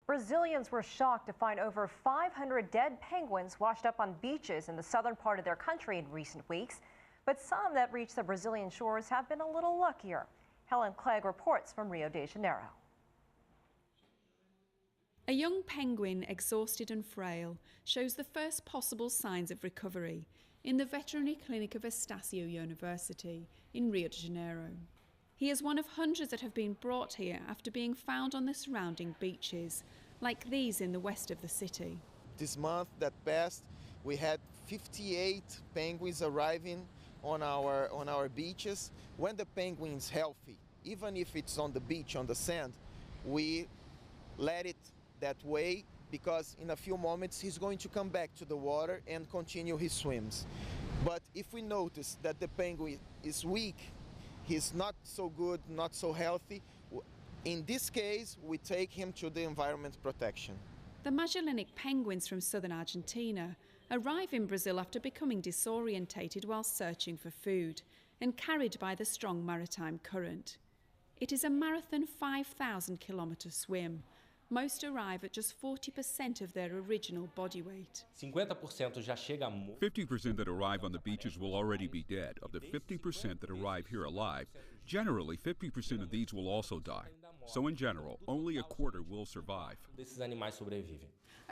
Brazilians were shocked to find over 500 dead penguins washed up on beaches in the southern part of their country in recent weeks. But some that reached the Brazilian shores have been a little luckier. Helen Clegg reports from Rio de Janeiro. A young penguin, exhausted and frail, shows the first possible signs of recovery in the veterinary clinic of Estácio University in Rio de Janeiro. He is one of hundreds that have been brought here after being found on the surrounding beaches, like these in the west of the city. This month that passed, we had 58 penguins arriving on our beaches. When the penguin's healthy, even if it's on the beach, on the sand, we let it that way because in a few moments he's going to come back to the water and continue his swims. But if we notice that the penguin is weak, he's not so good, not so healthy, in this case we take him to the environment protection. The Magellanic penguins from southern Argentina arrive in Brazil after becoming disorientated while searching for food and carried by the strong maritime current. It is a marathon 5,000-kilometre swim. Most arrive at just 40% of their original body weight. 50% that arrive on the beaches will already be dead. Of the 50% that arrive here alive, generally 50% of these will also die. So in general, only a quarter will survive.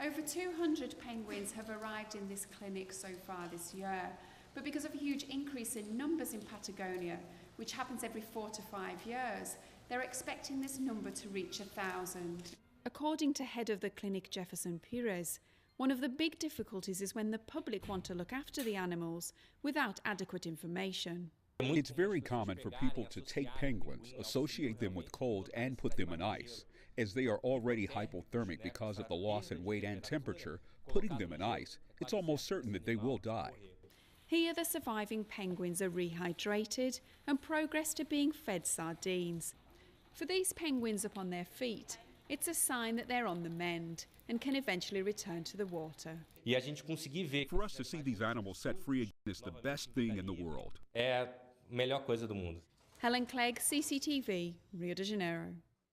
Over 200 penguins have arrived in this clinic so far this year. But because of a huge increase in numbers in Patagonia, which happens every 4 to 5 years, they're expecting this number to reach 1,000. According to head of the clinic Jefferson Pires, one of the big difficulties is when the public want to look after the animals without adequate information. It's very common for people to take penguins, associate them with cold, and put them in ice. As they are already hypothermic because of the loss in weight and temperature, putting them in ice, it's almost certain that they will die. Here the surviving penguins are rehydrated and progress to being fed sardines. For these penguins up on their feet, it's a sign that they're on the mend and can eventually return to the water. For us to see these animals set free again is the best thing in the world. Helen Clegg, CCTV, Rio de Janeiro.